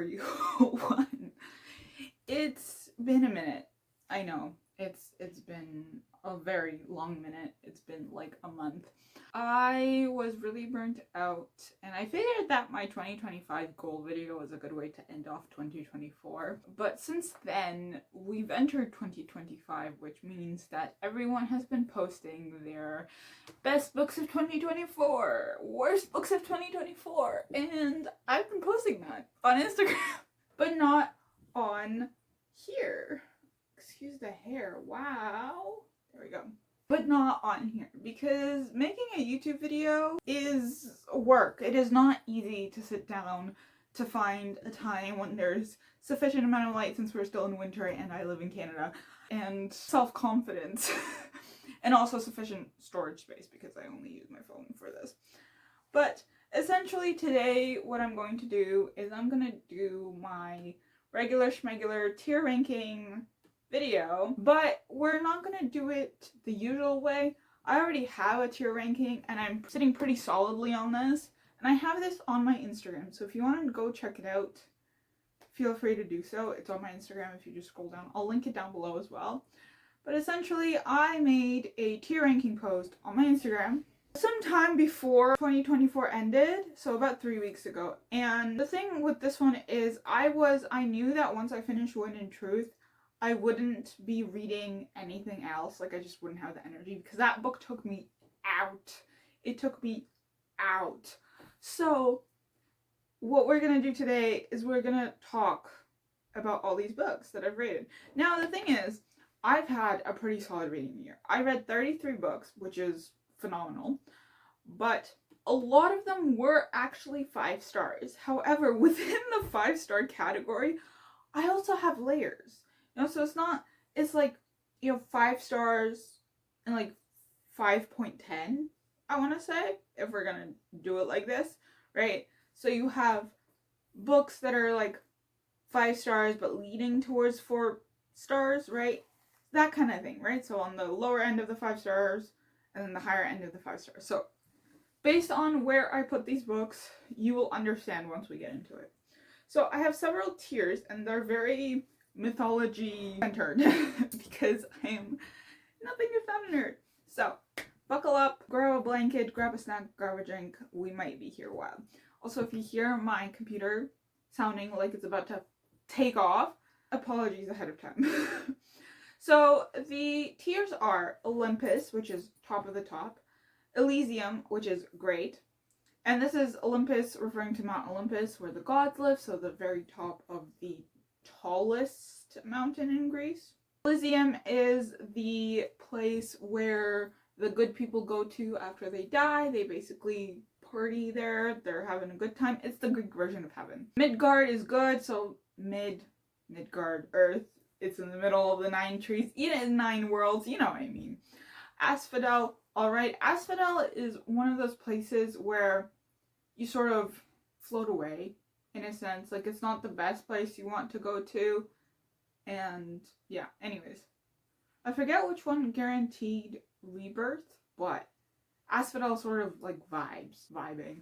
you one. It's been a minute. I know. It's been a very long minute. It's been like a month. I was really burnt out, and I figured that my 2025 goal video was a good way to end off 2024. But since then, we've entered 2025, which means that everyone has been posting their best books of 2024, worst books of 2024, and I've been posting that on Instagram, but not on here. Excuse the hair. Wow. There we go. But not on here, because making a YouTube video is work. It is not easy to sit down to find a time when there's sufficient amount of light, since we're still in winter and I live in Canada, and self-confidence and also sufficient storage space, because I only use my phone for this. But essentially today what I'm going to do is I'm going to do my regular schmegular tier ranking video, but we're not going to do it the usual way. I already have a tier ranking and I'm sitting pretty solidly on this, and I have this on my Instagram, so if you want to go check it out, feel free to do so. It's on my Instagram if you just scroll down. I'll link it down below as well. But essentially I made a tier ranking post on my Instagram sometime before 2024 ended, so about 3 weeks ago. And the thing with this one is I knew that once I finished Wind and Truth, I wouldn't be reading anything else. Like, I just wouldn't have the energy, because that book took me out. It took me out. So what we're gonna do today is we're gonna talk about all these books that I've rated. Now the thing is, I've had a pretty solid reading year. I read 33 books, which is phenomenal, but a lot of them were actually 5 stars. However, within the 5-star category, I also have layers. You know, so it's like, you know, 5 stars and like 5.10, I want to say, if we're gonna do it like this, right? So you have books that are like 5 stars but leading towards 4 stars, right? That kind of thing, right? So on the lower end of the 5 stars and then the higher end of the 5 stars. So based on where I put these books, you will understand once we get into it. So I have several tiers, and they're very mythology centered because I am nothing if not a nerd. So buckle up, grab a blanket, grab a snack, grab a drink. We might be here a while. Also, if you hear my computer sounding like it's about to take off, apologies ahead of time. So the tiers are Olympus, which is top of the top, Elysium, which is great, and this is Olympus referring to Mount Olympus, where the gods live, so the very top of the tallest mountain in Greece. Elysium is the place where the good people go to after they die. They basically party there. They're having a good time. It's the Greek version of heaven. Midgard is good, so Midgard, Earth. It's in the middle of the 9 trees. Eat it in 9 worlds. You know what I mean. Asphodel, alright. Asphodel is one of those places where you sort of float away, in a sense. Like, it's not the best place you want to go to. And yeah, anyways. I forget which one guaranteed rebirth, but Asphodel sort of like vibing.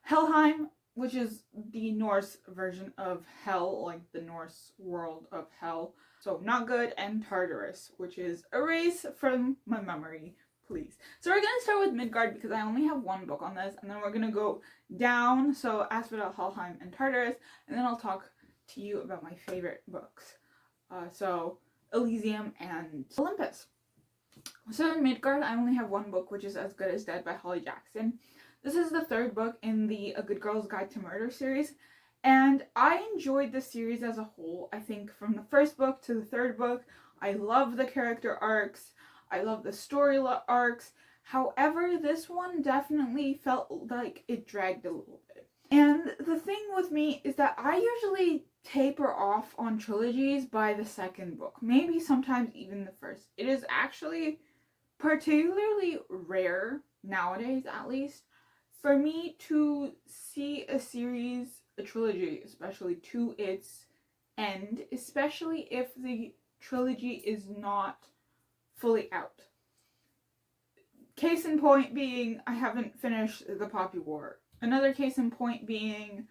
Helheim, which is the Norse version of hell, like the Norse world of hell. So not good. And Tartarus, which is erase from my memory, please. So we're going to start with Midgard because I only have 1 book on this, and then we're going to go down, so Asphodel, Helheim, and Tartarus, and then I'll talk to you about my favorite books. So Elysium and Olympus. So in Midgard, I only have 1 book, which is As Good as Dead by Holly Jackson. This is the 3rd book in the A Good Girl's Guide to Murder series, and I enjoyed the series as a whole. I think from the 1st book to the 3rd book, I love the character arcs, I love the story arcs. However, this one definitely felt like it dragged a little bit. And the thing with me is that I usually taper off on trilogies by the 2nd book, maybe sometimes even the 1st. It is actually particularly rare, nowadays at least, for me to see a series, a trilogy especially, to its end, especially if the trilogy is not fully out. Case in point being, I haven't finished The Poppy War. Another case in point being,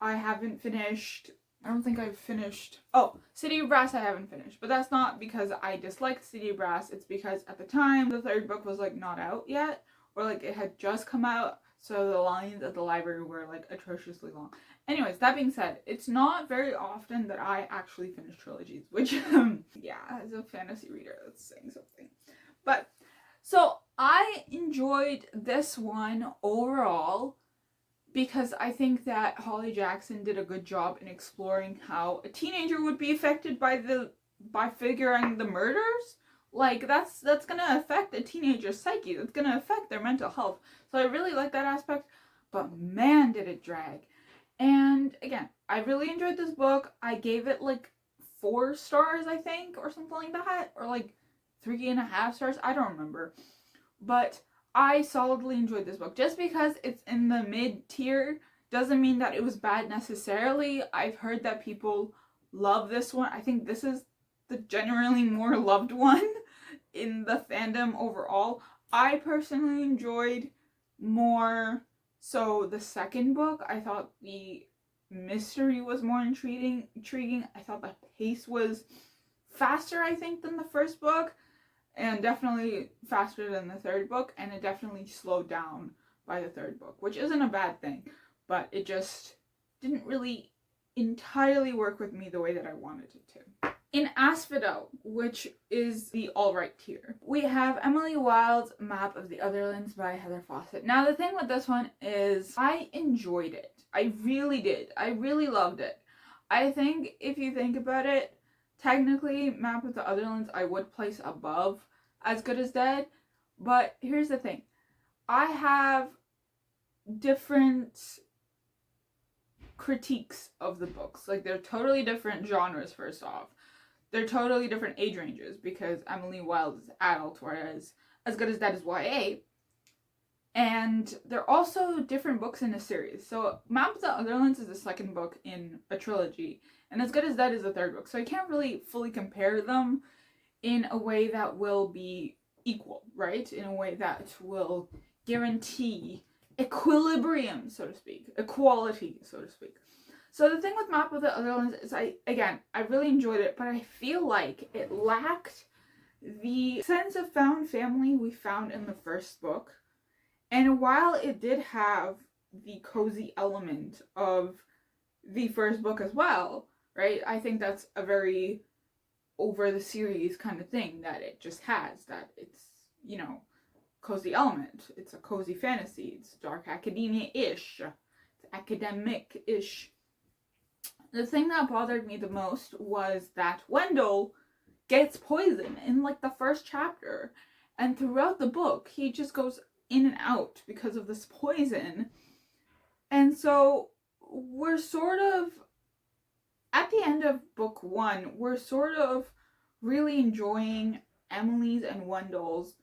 I haven't finished. I don't think I've finished. Oh, City of Brass I haven't finished. But that's not because I disliked City of Brass. It's because at the time the third book was like not out yet. Or like it had just come out. So the lines at the library were like atrociously long. Anyways, that being said, it's not very often that I actually finish trilogies. Which, yeah, as a fantasy reader, that's saying something. But, so I enjoyed this one overall, because I think that Holly Jackson did a good job in exploring how a teenager would be affected by figuring the murders. Like that's gonna affect a teenager's psyche. That's gonna affect their mental health. So I really like that aspect. But man, did it drag. And again, I really enjoyed this book. I gave it like 4 stars, I think, or something like that, or like 3.5 stars. I don't remember, but I solidly enjoyed this book. Just because it's in the mid tier doesn't mean that it was bad necessarily. I've heard that people love this one. I think this is the generally more loved one in the fandom overall. I personally enjoyed more so the second book. I thought the mystery was more intriguing. I thought the pace was faster, I think, than the first book. And definitely faster than the third book, and it definitely slowed down by the third book, which isn't a bad thing, but it just didn't really entirely work with me the way that I wanted it to. In Asphodel, which is the alright tier, we have Emily Wilde's Map of the Otherlands by Heather Fawcett. Now the thing with this one is I enjoyed it. I really did. I really loved it. I think if you think about it, technically, Map of the Otherlands I would place above As Good as Dead, but here's the thing. I have different critiques of the books. Like, they're totally different genres, first off. They're totally different age ranges, because Emily Wilde is adult, whereas As Good as Dead is YA. And they're also different books in a series. So Map of the Otherlands is the second book in a trilogy, and As Good as Dead is the third book. So I can't really fully compare them in a way that will be equal, right? In a way that will guarantee equilibrium, so to speak. Equality, so to speak. So the thing with Map of the Otherlands is I really enjoyed it, but I feel like it lacked the sense of found family we found in the first book. And while it did have the cozy element of the first book as well, right? I think that's a very over the series kind of thing that it just has, that it's, you know, cozy element. It's a cozy fantasy. It's dark academia-ish. It's academic-ish. The thing that bothered me the most was that Wendell gets poisoned in like the first chapter. And throughout the book, he just goes in and out because of this poison. And so we're sort of, at the end of book 1, we're sort of really enjoying Emily's and Wendell's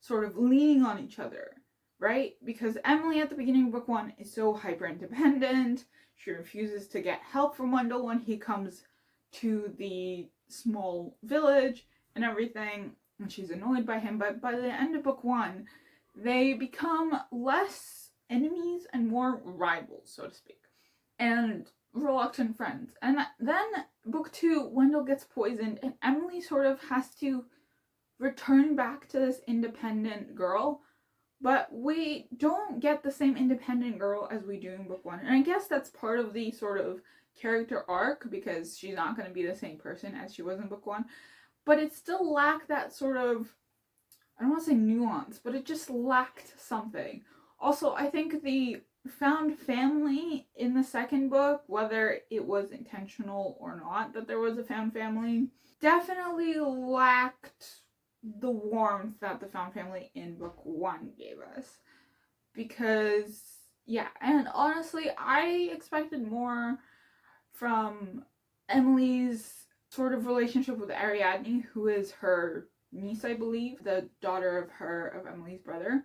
sort of leaning on each other, right? Because Emily at the beginning of book 1 is so hyper independent. She refuses to get help from Wendell when he comes to the small village and everything, and she's annoyed by him. But by the end of book 1, they become less enemies and more rivals, so to speak, and reluctant friends. And then book 2, Wendell gets poisoned, and Emily sort of has to return back to this independent girl, but we don't get the same independent girl as we do in book 1. And I guess that's part of the sort of character arc, because she's not going to be the same person as she was in book 1, but it still lacked that sort of, I don't want to say nuance, but it just lacked something. Also, I think the found family in the second book, whether it was intentional or not that there was a found family, definitely lacked the warmth that the found family in book 1 gave us. Because, yeah, and honestly, I expected more from Emily's sort of relationship with Ariadne, who is her niece, I believe, the daughter of Emily's brother.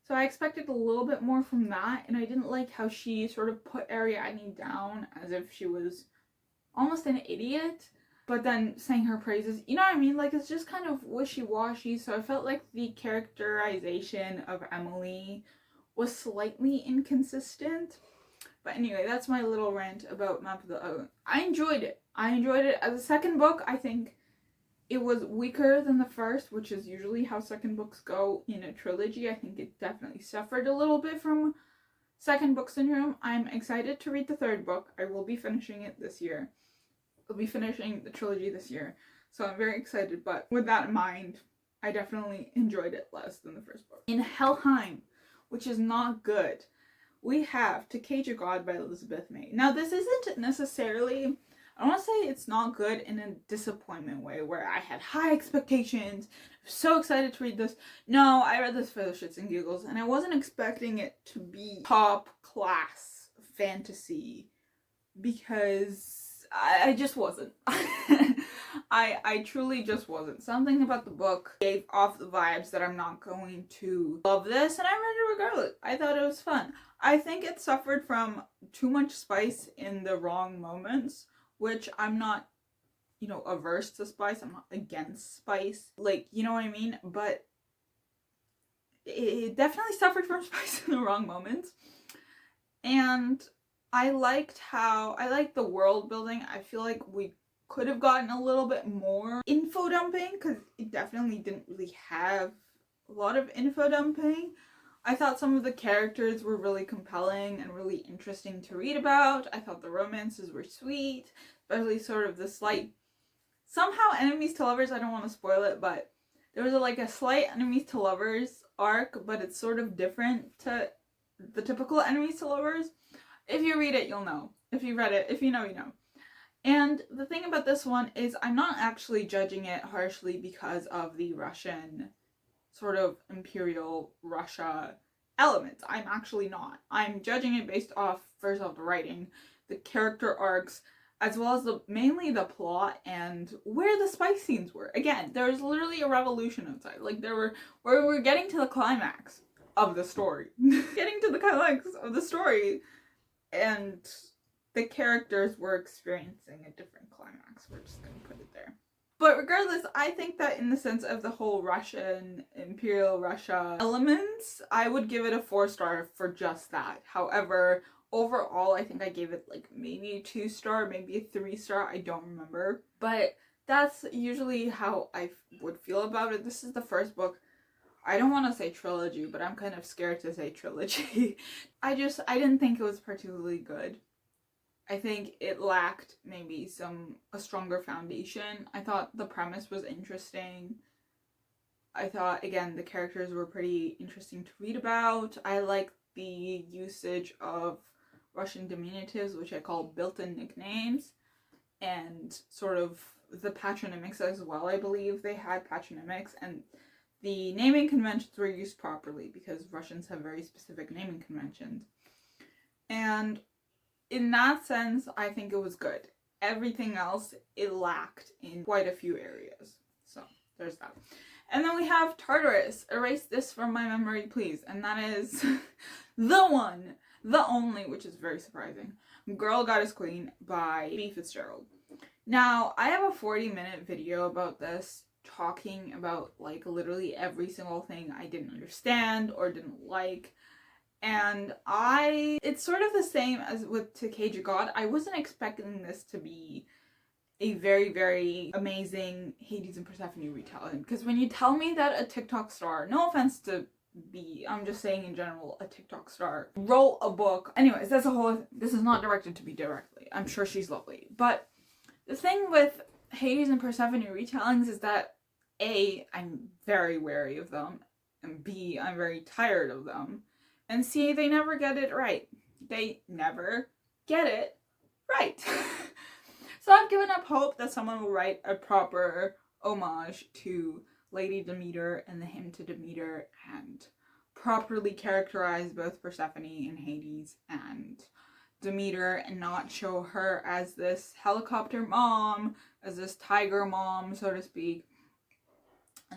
So I expected a little bit more from that, and I didn't like how she sort of put Ariadne down as if she was almost an idiot, but then sang her praises. You know what I mean? Like, it's just kind of wishy-washy, so I felt like the characterization of Emily was slightly inconsistent. But anyway, that's my little rant about Map of the Oath. I enjoyed it. As a second book, I think it was weaker than the first, which is usually how second books go in a trilogy. I think it definitely suffered a little bit from second book syndrome. I'm excited to read the third book. I will be finishing it this year. I'll be finishing the trilogy this year. So I'm very excited, but with that in mind, I definitely enjoyed it less than the first book. In Helheim, which is not good, we have To Cage a God by Elizabeth May. Now, this isn't necessarily, I don't want to say it's not good in a disappointment way, where I had high expectations, I was so excited to read this. No, I read this for the shits and giggles, and I wasn't expecting it to be top class fantasy, because I just wasn't. I truly just wasn't. Something about the book gave off the vibes that I'm not going to love this, and I read it regardless. I thought it was fun. I think it suffered from too much spice in the wrong moments, which I'm not, averse to spice. I'm not against spice. Like, you know what I mean? But it definitely suffered from spice in the wrong moments. And I liked the world building. I feel like we could have gotten a little bit more info dumping, because it definitely didn't really have a lot of info dumping. I thought some of the characters were really compelling and really interesting to read about. I thought the romances were sweet, especially sort of the slight, somehow enemies to lovers, I don't want to spoil it, but there was a slight enemies to lovers arc, but it's sort of different to the typical enemies to lovers. If you read it, you'll know. If you read it, if you know, you know. And the thing about this one is I'm not actually judging it harshly because of the Russian, sort of imperial Russia elements. I'm actually not. I'm judging it based off, first off, the writing, the character arcs, as well as mainly the plot and where the spice scenes were. Again, there was literally a revolution outside. Like, where we're getting to the climax of the story. Getting to the climax of the story, and the characters were experiencing a different climax. We're just gonna put it there. But regardless, I think that in the sense of the whole Russian, Imperial Russia elements, I would give it a 4-star for just that. However, overall, I think I gave it maybe a 2-star, maybe a 3-star, I don't remember. But that's usually how I would feel about it. This is the first book. I don't want to say trilogy, but I'm kind of scared to say trilogy. I didn't think it was particularly good. I think it lacked maybe a stronger foundation. I thought the premise was interesting. I thought, again, the characters were pretty interesting to read about. I liked the usage of Russian diminutives, which I call built-in nicknames, and sort of the patronymics as well. I believe they had patronymics, and the naming conventions were used properly, because Russians have very specific naming conventions. And in that sense, I think it was good. Everything else, it lacked in quite a few areas. So, there's that. And then we have Tartarus. Erase this from my memory, please. And that is the one, the only, which is very surprising, Girl Goddess Queen by B. Fitzgerald. Now, I have a 40-minute video about this, talking about literally every single thing I didn't understand or didn't like. And it's sort of the same as with To Cage a God. I wasn't expecting this to be a very, very amazing Hades and Persephone retelling. Because when you tell me that a TikTok star, no offense to B, I'm just saying in general, a TikTok star, wrote a book. Anyways, this is not directed to B directly. I'm sure she's lovely. But the thing with Hades and Persephone retellings is that A, I'm very wary of them, and B, I'm very tired of them. And C, they never get it right. They never get it right. So I've given up hope that someone will write a proper homage to Lady Demeter and the hymn to Demeter, and properly characterize both Persephone and Hades and Demeter, and not show her as this helicopter mom, as this tiger mom, so to speak,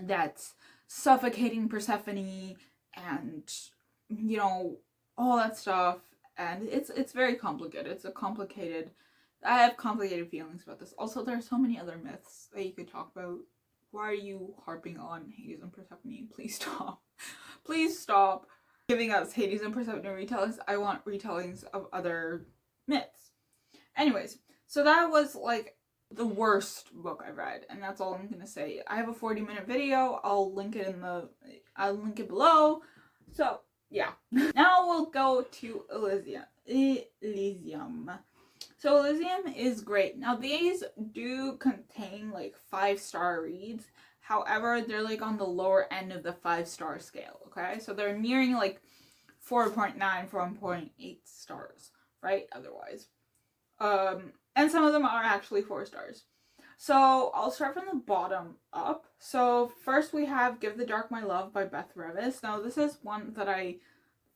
that's suffocating Persephone and, all that stuff. And it's very complicated. I have complicated feelings about this. Also, there are so many other myths that you could talk about. Why are you harping on Hades and Persephone? Please stop. Please stop. giving us Hades and Persephone retellings. I want retellings of other myths. Anyways, so that was like the worst book I read, and that's all I'm gonna say. I have a 40-minute video. I'll link it below. So yeah. Now we'll go to Elysium. So Elysium is great. Now these do contain like 5-star reads. However, they're like on the lower end of the 5-star scale, okay? So they're nearing like 4.9, 4.8 stars, right? Otherwise. And some of them are actually 4 stars. So I'll start from the bottom up. So first we have Give the Dark My Love by Beth Revis. Now this is one that I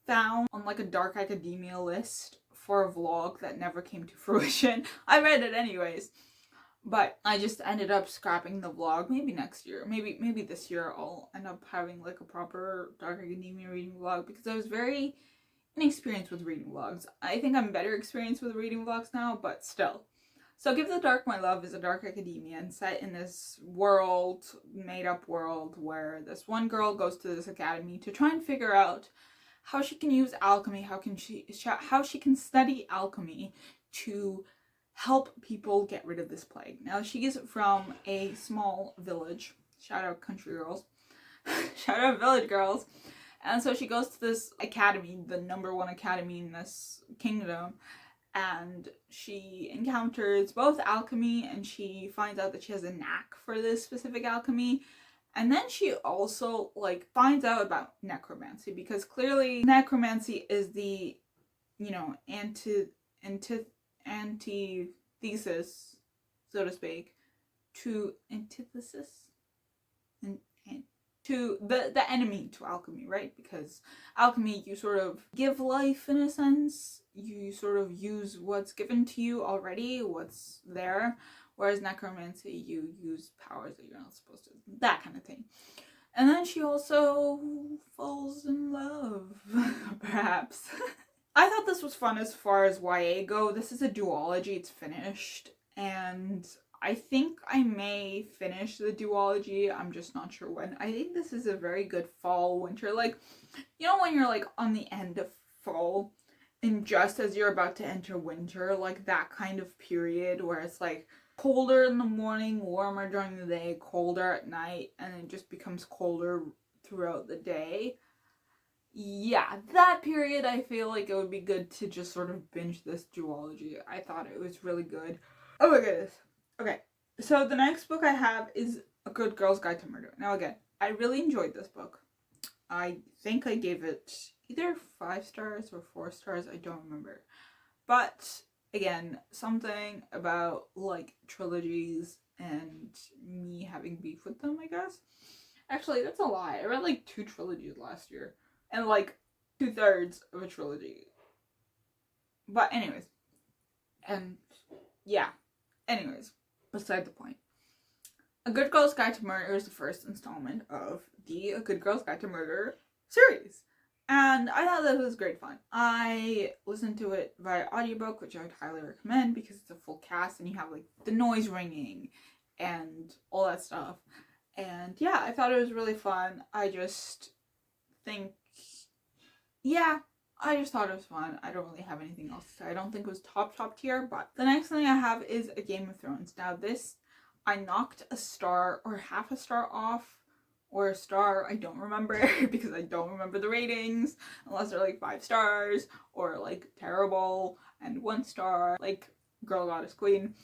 found on like a dark academia list for a vlog that never came to fruition. I read it anyways, but I just ended up scrapping the vlog. Maybe next year, maybe this year I'll end up having like a proper dark academia reading vlog, because I was very inexperienced with reading vlogs. I think I'm better experienced with reading vlogs now, but still. So Give the Dark My Love is a dark academia and set in this world, made up world, where this one girl goes to this academy to try and figure out how she can use alchemy, how she can study alchemy to help people get rid of this plague. Now she's from a small village. Shout out country girls. Shout out village girls. And so she goes to this academy, the #1 academy in this kingdom, and she encounters both alchemy, and she finds out that she has a knack for this specific alchemy. And then she also like finds out about necromancy, because clearly necromancy is the, you know, antithesis, so to speak, to antithesis and to the enemy to alchemy, right? Because alchemy, you sort of give life in a sense. You sort of use what's given to you already, what's there. Whereas necromancy, you use powers that you're not supposed to. That kind of thing. And then she also falls in love, perhaps. I thought this was fun as far as YA go. This is a duology. It's finished. And I think I may finish the duology. I'm just not sure when. I think this is a very good fall, winter. Like, you know when you're like on the end of fall and just as you're about to enter winter, like that kind of period where it's like colder in the morning, warmer during the day, colder at night, and it just becomes colder throughout the day. Yeah, that period, I feel like it would be good to just sort of binge this duology. I thought it was really good. Oh my goodness. Okay, so the next book I have is A Good Girl's Guide to Murder. Now again, I really enjoyed this book. I think I gave it either 5 stars or 4 stars, I don't remember. But again, something about like trilogies and me having beef with them, I guess. Actually, that's a lie. I read like 2 trilogies last year. And like 2/3 of a trilogy. But anyways. And yeah. Anyways. Beside the point. A Good Girl's Guide to Murder is the first installment of the A Good Girl's Guide to Murder series. And I thought that was great fun. I listened to it via audiobook, which I would highly recommend because it's a full cast and you have like the noise ringing and all that stuff. And yeah, I thought it was really fun. I just think, yeah, I just thought it was fun. I don't really have anything else to say. I don't think it was top tier, but the next thing I have is A Game of Thrones. Now this, I knocked a star or half a star off, or a star, I don't remember, because I don't remember the ratings, unless they're like 5 stars, or like terrible, and 1 star, like Girl Goddess Queen.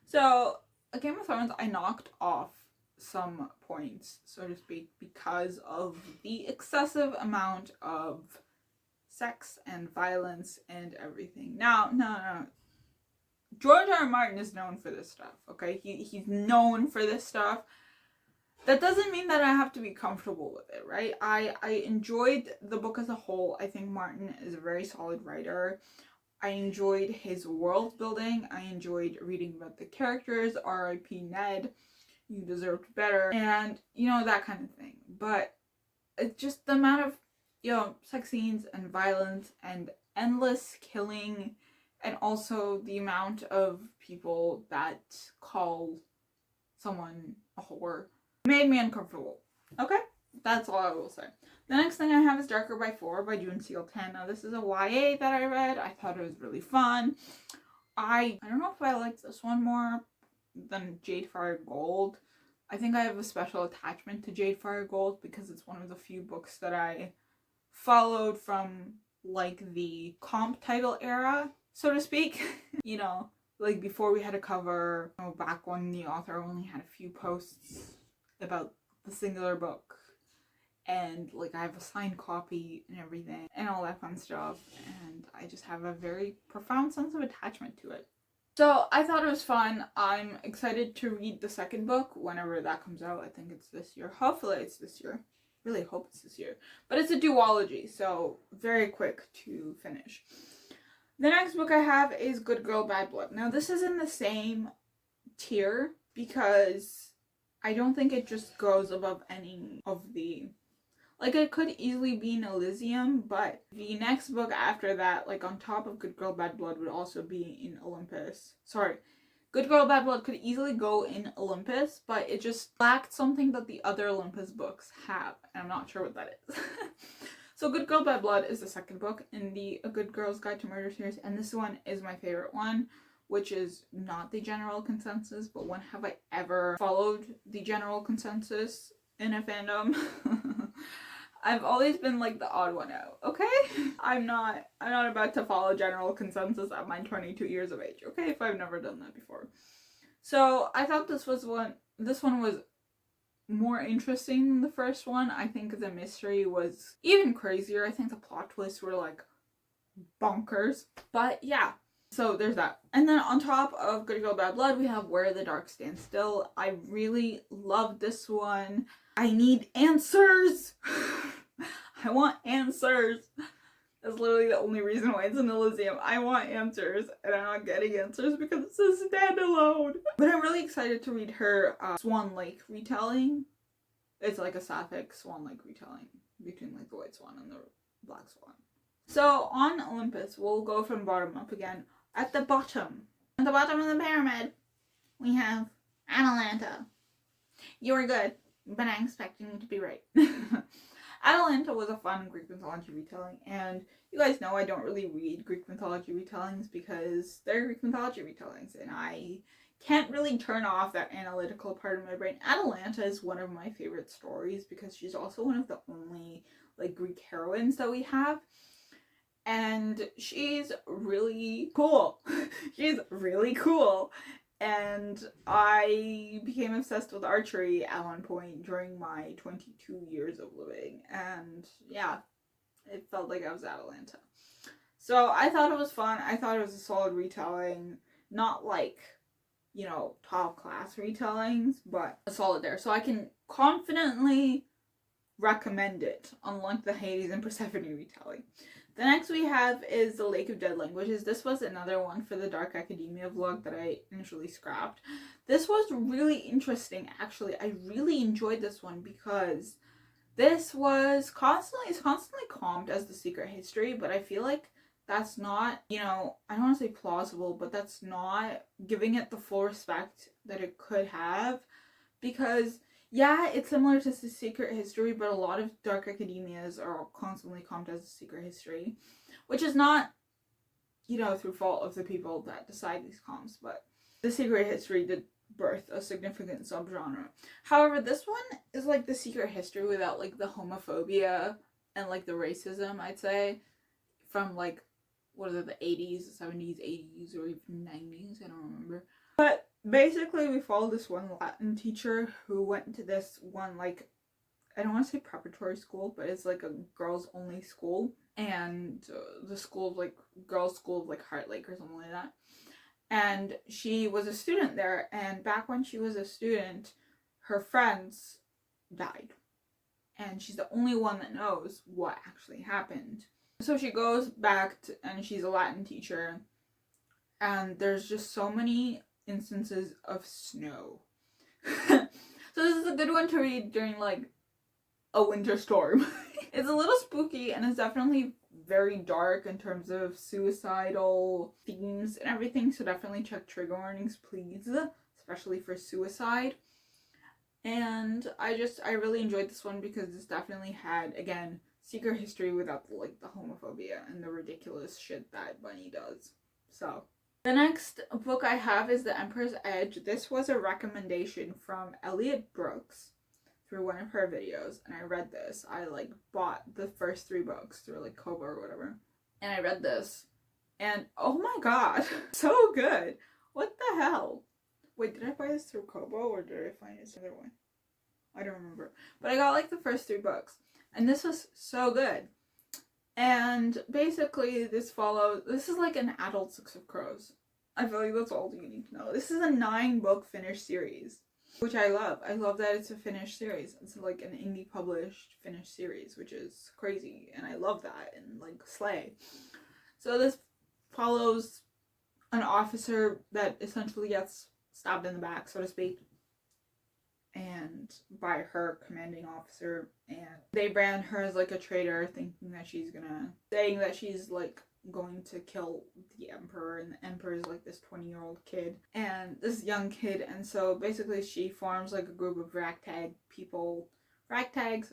So, A Game of Thrones, I knocked off some points, so to speak, because of the excessive amount of sex and violence and everything. Now, no. George R. R. Martin is known for this stuff, okay? He's known for this stuff. That doesn't mean that I have to be comfortable with it, right? I enjoyed the book as a whole. I think Martin is a very solid writer. I enjoyed his world building. I enjoyed reading about the characters. R.I.P. Ned. You deserved better. And, you know, that kind of thing. But it's just the amount of, you know, sex scenes and violence and endless killing, and also the amount of people that call someone a whore made me uncomfortable. Okay? That's all I will say. The next thing I have is Darker by 4 by June Seal 10. Now this is a YA that I read. I thought it was really fun. I don't know if I liked this one more than Jade Fire Gold. I think I have a special attachment to Jade Fire Gold because it's one of the few books that I followed from like the comp title era, so to speak. You know, like before we had a cover, you know, back when the author only had a few posts about the singular book, and like I have a signed copy and everything and all that fun stuff, and I just have a very profound sense of attachment to it. So I thought it was fun. I'm excited to read the second book whenever that comes out. I think it's this year. Hopefully it's this year. Really hope it's this year. But it's a duology, so very quick to finish. The next book I have is Good Girl, Bad Blood. Now this is in the same tier because I don't think it just goes above any of the... Like, it could easily be in Elysium, but the next book after that, like on top of Good Girl, Bad Blood, would also be in Olympus. Sorry. Good Girl, Bad Blood could easily go in Olympus, but it just lacked something that the other Olympus books have, and I'm not sure what that is. So Good Girl, Bad Blood is the second book in the A Good Girl's Guide to Murder series, and this one is my favorite one, which is not the general consensus, but when have I ever followed the general consensus in a fandom? I've always been like the odd one out, okay? I'm not about to follow general consensus at my 22 years of age, okay? If I've never done that before. So I thought this one was more interesting than the first one. I think the mystery was even crazier. I think the plot twists were like bonkers. But yeah, so there's that. And then on top of Good Girl, Bad Blood, we have Where the Dark Stands Still. I really love this one. I need answers. I want answers. That's literally the only reason why it's in Elysium. I want answers, and I'm not getting answers because it's a standalone. But I'm really excited to read her Swan Lake retelling. It's like a sapphic Swan Lake retelling between like the White Swan and the Black Swan. So on Olympus, we'll go from bottom up again. At the bottom of the pyramid, we have Atalanta. You were good, but I'm expecting you to be right. Atalanta was a fun Greek mythology retelling, and you guys know I don't really read Greek mythology retellings because they're Greek mythology retellings, and I can't really turn off that analytical part of my brain. Atalanta is one of my favorite stories because she's also one of the only like Greek heroines that we have, and she's really cool. She's really cool. And I became obsessed with archery at one point during my 22 years of living. And yeah, it felt like I was Atalanta. So I thought it was fun. I thought it was a solid retelling. Not like, you know, top class retellings, but a solid there. So I can confidently recommend it, unlike the Hades and Persephone retelling. The next we have is The Lake of Dead Languages. This was another one for the Dark Academia vlog that I initially scrapped. This was really interesting, actually. I really enjoyed this one because this was constantly comped as The Secret History, but I feel like that's not, you know, I don't want to say plausible, but that's not giving it the full respect that it could have, because yeah, it's similar to The Secret History, but a lot of Dark Academias are constantly comped as The Secret History, which is not, you know, through fault of the people that decide these comps, but The Secret History did birth a significant subgenre. However, this one is like The Secret History without like the homophobia and like the racism, I'd say, from like, what is it, the 80s, 70s, 80s, or even 90s, I don't remember. But basically, we follow this one Latin teacher who went to this one, like, I don't want to say preparatory school, but it's like a girls-only school. And the school of, like, girls' school of, like, Heart Lake or something like that. And she was a student there, and back when she was a student, her friends died. And she's the only one that knows what actually happened. So she goes back to, and she's a Latin teacher, and there's just so many instances of snow. So this is a good one to read during like a winter storm. It's a little spooky, and it's definitely very dark in terms of suicidal themes and everything, so definitely check trigger warnings, please, especially for suicide. And I really enjoyed this one because this definitely had, again, secret history without the homophobia and the ridiculous shit that Bunny does. So the next book I have is The Emperor's Edge. This was a recommendation from Elliot Brooks through one of her videos, and I read this. I bought the first 3 books through Kobo or whatever, and I read this, and oh my god, so good. What the hell? Wait, did I buy this through Kobo or did I find it other one? I don't remember. But I got the first 3 books, and this was so good. And basically this is an adult Six of Crows. I feel like that's all you need to know. This is a 9-book finished series, which I love. I love that it's a finished series. It's an indie published finished series, which is crazy, and I love that, and slay. So this follows an officer that essentially gets stabbed in the back, so to speak, and by her commanding officer, and they brand her as a traitor, thinking that saying that she's going to kill the emperor, and the emperor is this 20-year-old kid, and this young kid, and so basically she forms a group of ragtags,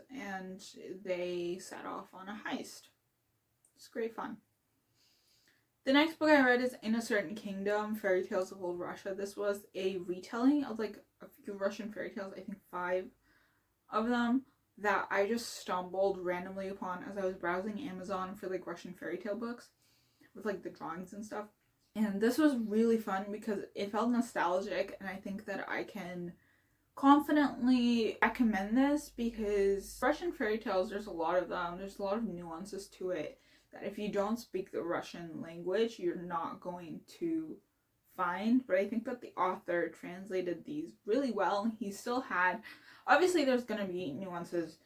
and they set off on a heist. It's great fun. The next book I read is In a Certain Kingdom, Fairy Tales of Old Russia. This was a retelling of a few Russian fairy tales, I think 5 of them, that I just stumbled randomly upon as I was browsing Amazon for Russian fairy tale books with the drawings and stuff. And this was really fun because it felt nostalgic, and I think that I can confidently recommend this because Russian fairy tales, there's a lot of them, there's a lot of nuances to it that if you don't speak the Russian language, you're not going to find. But I think that the author translated these really well. He still had, obviously there's going to be nuances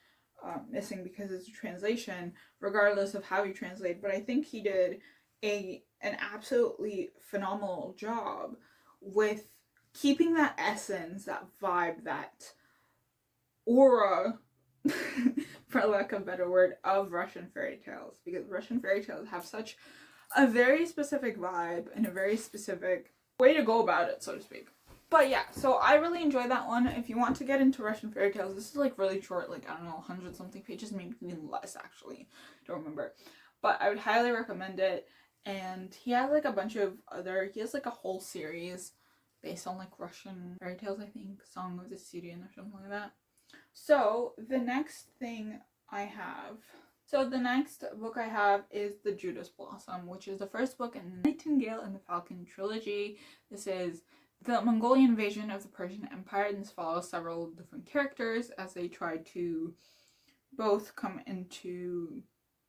missing because it's a translation, regardless of how you translate, but I think he did an absolutely phenomenal job with keeping that essence, that vibe, that aura for lack of a better word, of Russian fairy tales, because Russian fairy tales have such a very specific vibe and a very specific way to go about it, so to speak. But yeah, so I really enjoyed that one. If you want to get into Russian fairy tales, this is really short, I don't know, 100-something pages, maybe even less actually, don't remember. But I would highly recommend it. And he has a bunch of he has a whole series based on Russian fairy tales, I think, Song of the Syrian or something like that. So the next book I have is The Judas Blossom, which is the first book in the Nightingale and the Falcon trilogy. This is the Mongolian invasion of the Persian Empire, and this follows several different characters as they try to both come into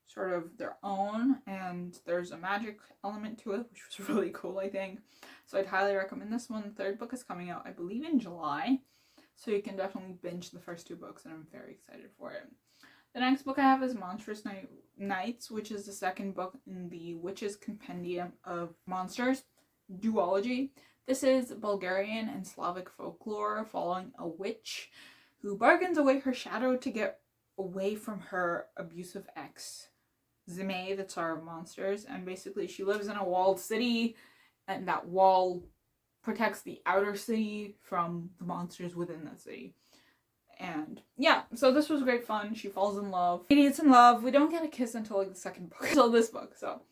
sort of their own, and there's a magic element to it, which was really cool, I think. So I'd highly recommend this one. The 3rd book is coming out, I believe, in July. So you can definitely binge the first 2 books, and I'm very excited for it. The next book I have is Monstrous Nights, which is the 2nd book in the Witches' Compendium of Monsters duology. This is Bulgarian and Slavic folklore following a witch who bargains away her shadow to get away from her abusive ex, Zimei, the Tsar of Monsters. And basically she lives in a walled city, and that wall protects the outer city from the monsters within the city. And yeah, so this was great fun. She falls in love. Idiots in love. We don't get a kiss until the 2nd book. Until this book, so.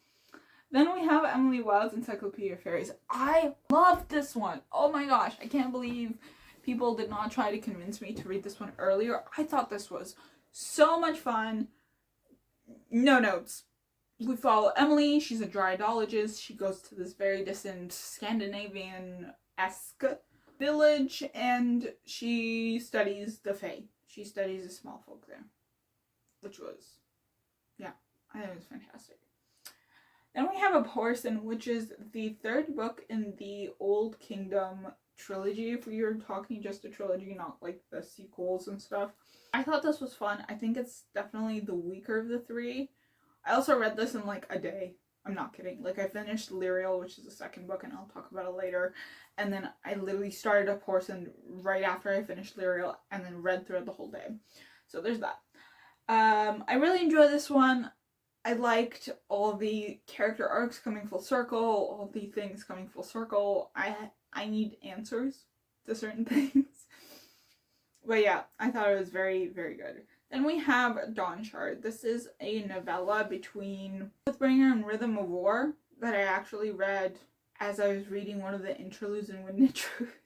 Then we have Emily Wilde's Encyclopedia of Fairies. I love this one. Oh my gosh, I can't believe people did not try to convince me to read this one earlier. I thought this was so much fun. No notes. We follow Emily. She's a dryadologist. She goes to this very distant Scandinavian-esque village, and she studies the Fae. She studies the small folk there, which was, yeah, I think it was fantastic. Then we have A Porson, which is the 3rd book in the Old Kingdom trilogy, if you're talking just a trilogy, not the sequels and stuff. I thought this was fun. I think it's definitely the weaker of the 3. I also read this in a day. I'm not kidding. I finished Lyrial, which is the 2nd book, and I'll talk about it later. And then I literally started A Porson right after I finished Lyrial, and then read through it the whole day. So there's that. I really enjoyed this one. I liked all the character arcs coming full circle, all the things coming full circle. I need answers to certain things. But yeah, I thought it was very, very good. Then we have Dawn Shard. This is a novella between Oathbringer and Rhythm of War that I actually read as I was reading one of the interludes in Wind and Truth.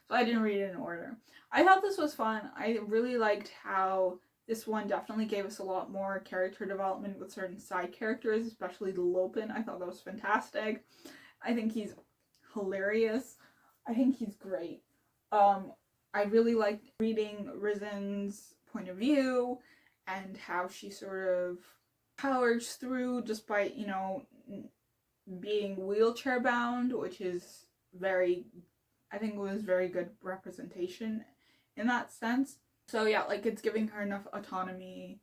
So I didn't read it in order. I thought this was fun. I really liked how this one definitely gave us a lot more character development with certain side characters, especially the Lopin. I thought that was fantastic. I think he's hilarious. I think he's great. I really liked reading Rizen's point of view and how she sort of powers through despite, you know, being wheelchair bound, which is very, I think it was very good representation in that sense. So yeah, like it's giving her enough autonomy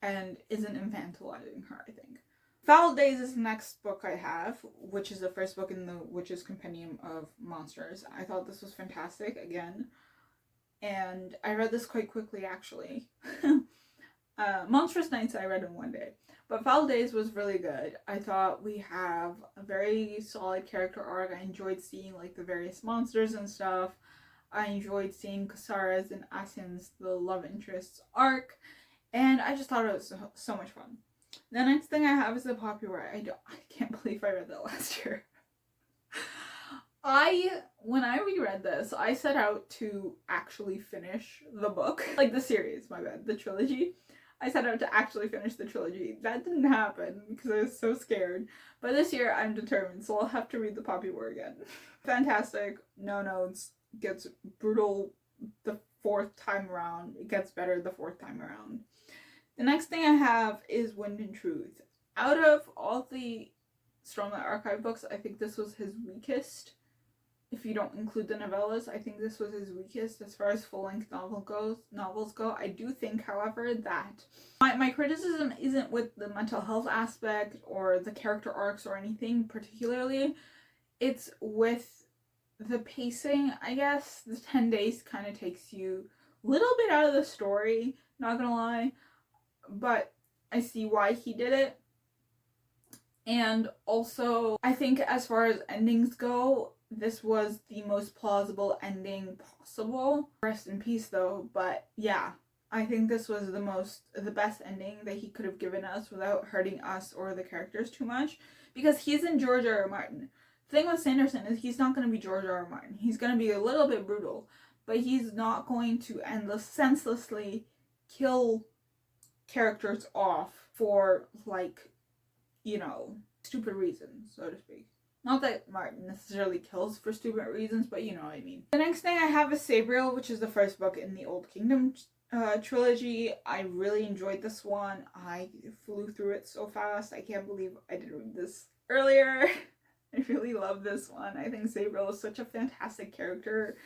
and isn't infantilizing her, I think. Foul Days is the next book I have, which is the first book in the Witch's Compendium of Monsters. I thought this was fantastic, again. And I read this quite quickly, actually. Monstrous Nights I read in one day. But Foul Days was really good. I thought we have a very solid character arc. I enjoyed seeing like the various monsters and stuff. I enjoyed seeing Kasara's and Asin's, the love interests arc. And I just thought it was so much fun. The next thing I have is the Popular. I can't believe I read that last year. When I reread this, I set out to actually finish the book. Like the series, my bad, the trilogy. I set out to actually finish the trilogy. That didn't happen because I was so scared. But this year I'm determined, so I'll have to read the Poppy War again. Fantastic, no notes, gets brutal the fourth time around. It gets better the fourth time around. The next thing I have is Wind and Truth. Out of all the Stormlight Archive books, I think this was his weakest. If you don't include the novellas, I think this was his weakest as far as full-length novels go. I do think, however, that my criticism isn't with the mental health aspect or the character arcs or anything particularly. It's with the pacing, I guess. The 10 days kind of takes you a little bit out of the story, not gonna lie. But I see why he did it. And also, I think as far as endings go, this was the most plausible ending possible. Rest in peace though, but yeah, I think this was the best ending that he could have given us without hurting us or the characters too much, because he's in George R. R. Martin. The thing with Sanderson is he's not going to be George R. R. Martin. He's going to be a little bit brutal, but he's not going to senselessly kill characters off for, like, you know, stupid reasons, so to speak. Not that Martin necessarily kills for stupid reasons, but you know what I mean. The next thing I have is Sabriel, which is the first book in the Old Kingdom trilogy. I really enjoyed this one. I flew through it so fast. I can't believe I didn't read this earlier. I really love this one. I think Sabriel is such a fantastic character.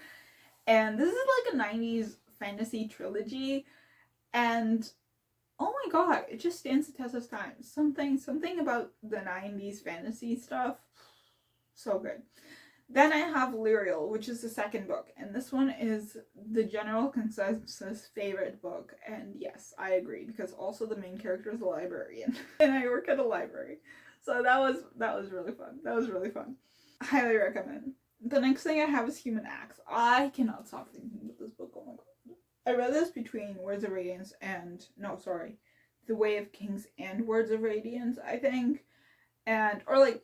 And this is like a 90s fantasy trilogy. And oh my god, it just stands the test of time. Something about the 90s fantasy stuff. So good. Then I have Lyrial, which is the second book. And this one is the general consensus favorite book. And yes, I agree. Because also the main character is a librarian. And I work at a library. So that was really fun. That was really fun. Highly recommend. The next thing I have is Human Acts. I cannot stop thinking about this book. Oh my god. I read this between Words of Radiance and, no, sorry, The Way of Kings and Words of Radiance, I think. And, or like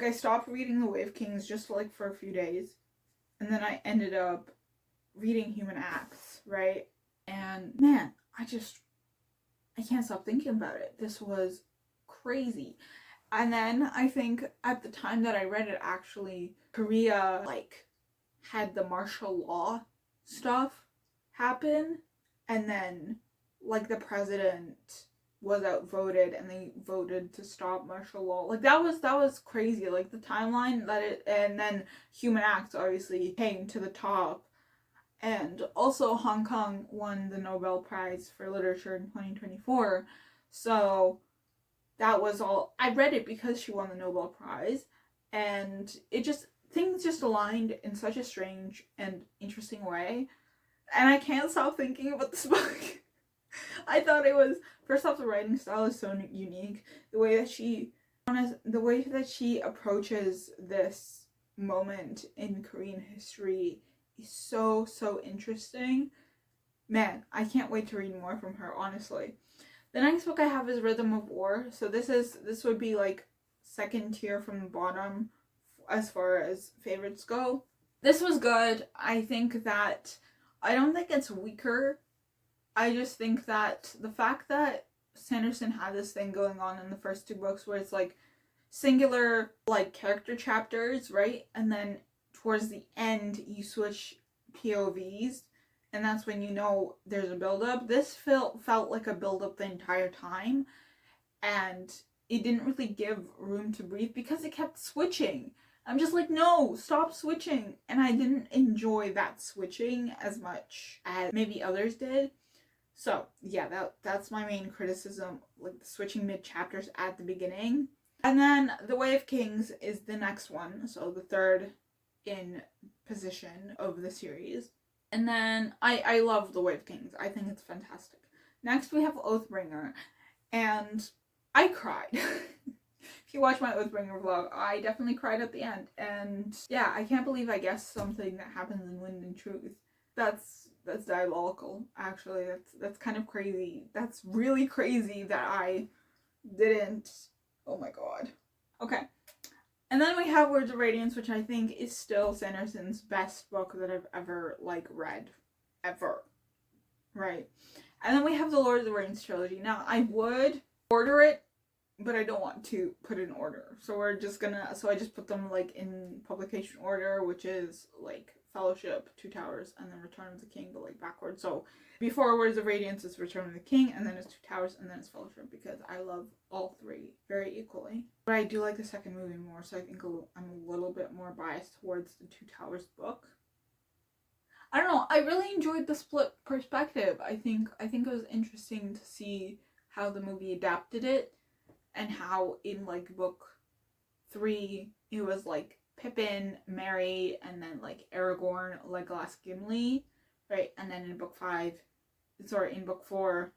I stopped reading The Way of Kings just like for a few days. And then I ended up reading Human Acts, right? And man, I can't stop thinking about it. This was crazy. And then I think at the time that I read it, actually, Korea, like, had the martial law stuff happen, and then like the president was outvoted and they voted to stop martial law. Like that was crazy, like the timeline that it, and then Human Acts obviously came to the top. And also Hong Kong won the Nobel Prize for Literature in 2024, so that was all. I read it because she won the Nobel Prize, and it just, things just aligned in such a strange and interesting way. And I can't stop thinking about this book. I thought it was, first off, the writing style is so unique. The way that she approaches this moment in Korean history is so interesting. man, I can't wait to read more from her, honestly. The next book I have is Rhythm of War. So this would be like second tier from the bottom as far as favorites go. This was good. I don't think it's weaker. I just think that the fact that Sanderson had this thing going on in the first two books where it's like singular like character chapters, right? And then towards the end you switch POVs, and that's when you know there's a build-up. This felt like a build-up the entire time, and it didn't really give room to breathe because it kept switching. I'm just like, no, stop switching. And I didn't enjoy that switching as much as maybe others did. So yeah, that's my main criticism, like the switching mid-chapters at the beginning. And then The Way of Kings is the next one, so the third in position of the series. And then I love The Way of Kings. I think it's fantastic. Next we have Oathbringer, and I cried. If you watch my Oathbringer vlog, I definitely cried at the end. And yeah, I can't believe I guessed something that happens in Wind and Truth. That's diabolical, actually. That's kind of crazy. That's really crazy that I didn't. Oh my god. Okay. And then we have Words of Radiance, which I think is still Sanderson's best book that I've ever, like, read. Ever. Right. And then we have the Lord of the Rings trilogy. Now, I would order it, but I don't want to put it in order. So I just put them, like, in publication order, which is, like, Fellowship, Two Towers, and then Return of the King, but, like, backwards. So before Words of Radiance is Return of the King, and then it's Two Towers, and then it's Fellowship, because I love all three very equally. But I do like the second movie more, so I think I'm a little bit more biased towards the Two Towers book. I don't know, I really enjoyed the split perspective. I think it was interesting to see how the movie adapted it, and how in, like, book 3, it was, like, Pippin, Merry, and then, like, Aragorn, Legolas, Gimli, right? And then in book 4,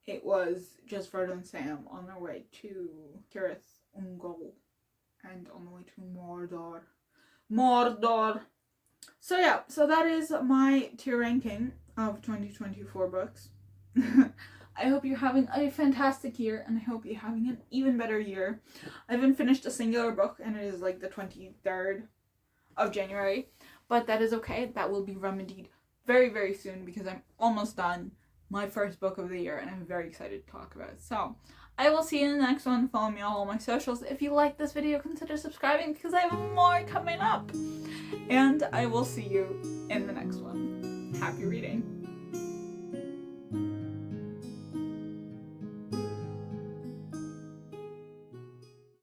it was just Frodo and Sam on their way to Cirith Ungol, and on the way to Mordor. So yeah, so that is my tier ranking of 2024 books. I hope you're having a fantastic year, and I hope you're having an even better year. I haven't finished a singular book, and it is like the 23rd of January, but that is okay. That will be remedied very, very soon, because I'm almost done my first book of the year, and I'm very excited to talk about it. So I will see you in the next one. Follow me on all my socials. If you like this video, consider subscribing, because I have more coming up. And I will see you in the next one. Happy reading.